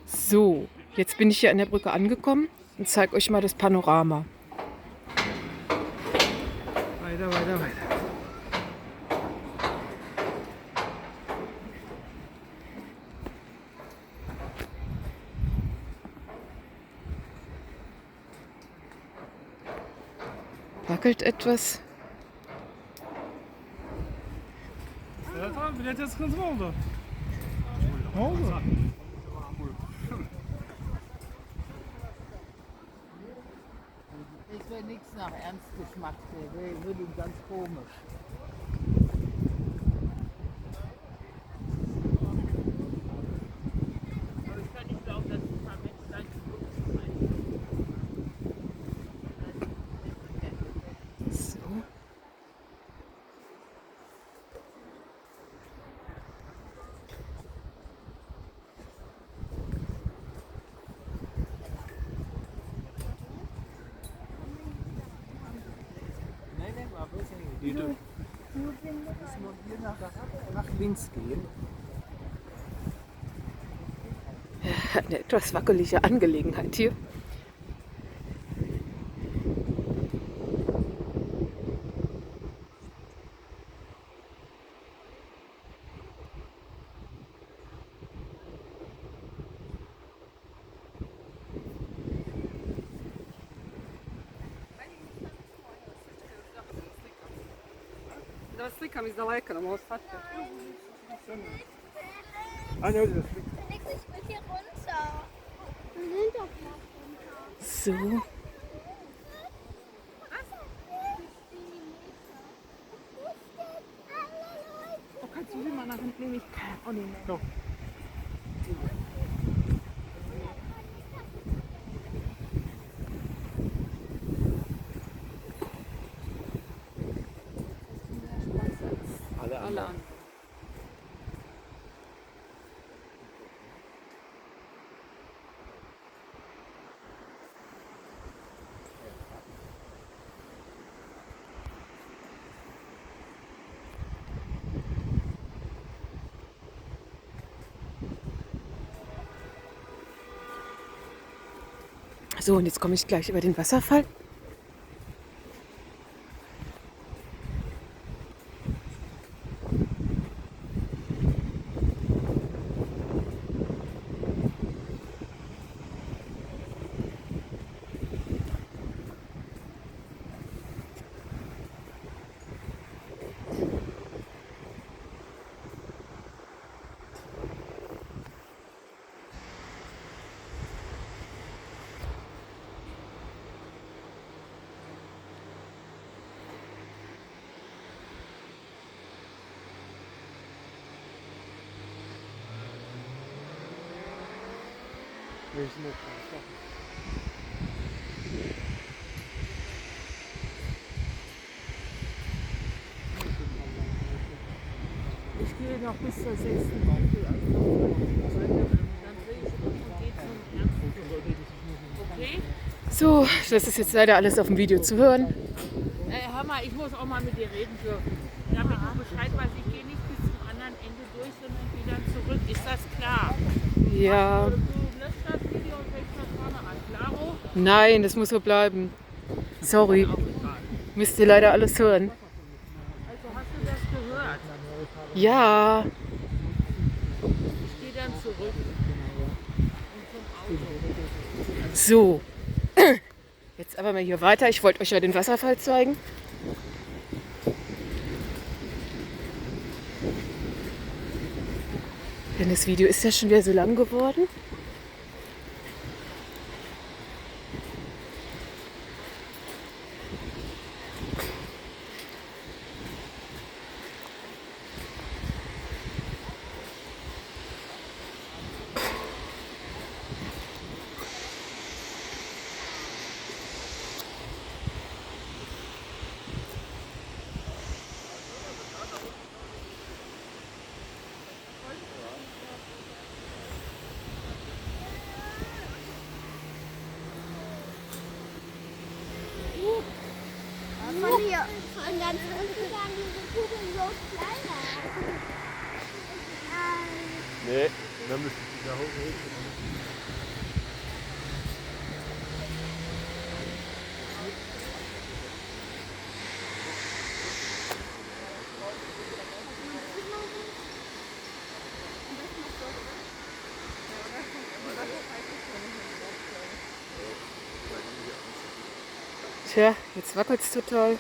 So, jetzt bin ich hier an der Brücke angekommen und zeige euch mal das Panorama. Weiter, weiter, weiter. Wackelt etwas. Bilete sıkıntı mı oldu? Ne oldu? Das wäre nichts nach Ernstgeschmack, der würde ganz komisch. Aber ich kann nicht glauben, dass ein paar Menschen gleich So. Nach links gehen. Eine etwas wackelige Angelegenheit hier. Da slikam iz daleka, da mogu shvatiti. Anja, ovdje da Leg dich mit hier runter. Wir sind doch gleich runter. So. Oh, kannst du sie mal nach hinten nehmen? Ich kann auch nicht mehr. Alle Alle an. So, und jetzt komme ich gleich über den Wasserfall. Wir sind noch dran. Ich gehe noch bis zur 6. Woche. Dann drehe ich um und gehe zum Ernst. Okay? So, das ist jetzt leider alles auf dem Video zu hören. Hör mal, ich muss auch mal mit dir reden dürfen. Damit du Bescheid weißt, ich gehe nicht bis zum anderen Ende durch, sondern wieder zurück. Ist das klar? Ja, Du löscht das Video und fängst von vorne an. Klaro? nein, das muss so bleiben. Sorry, Auch egal. müsst ihr leider alles hören. Also hast du das gehört? Ja, Ich gehe dann zurück. Und zum Auto. so. Jetzt aber mal hier weiter. Ich wollte euch ja den Wasserfall zeigen. Denn das Video ist ja schon wieder so lang geworden. Von hier, von ganz unten waren diese Kugeln so kleiner. Nee, dann müssen wir da hoch. Tja, jetzt wackelt es total.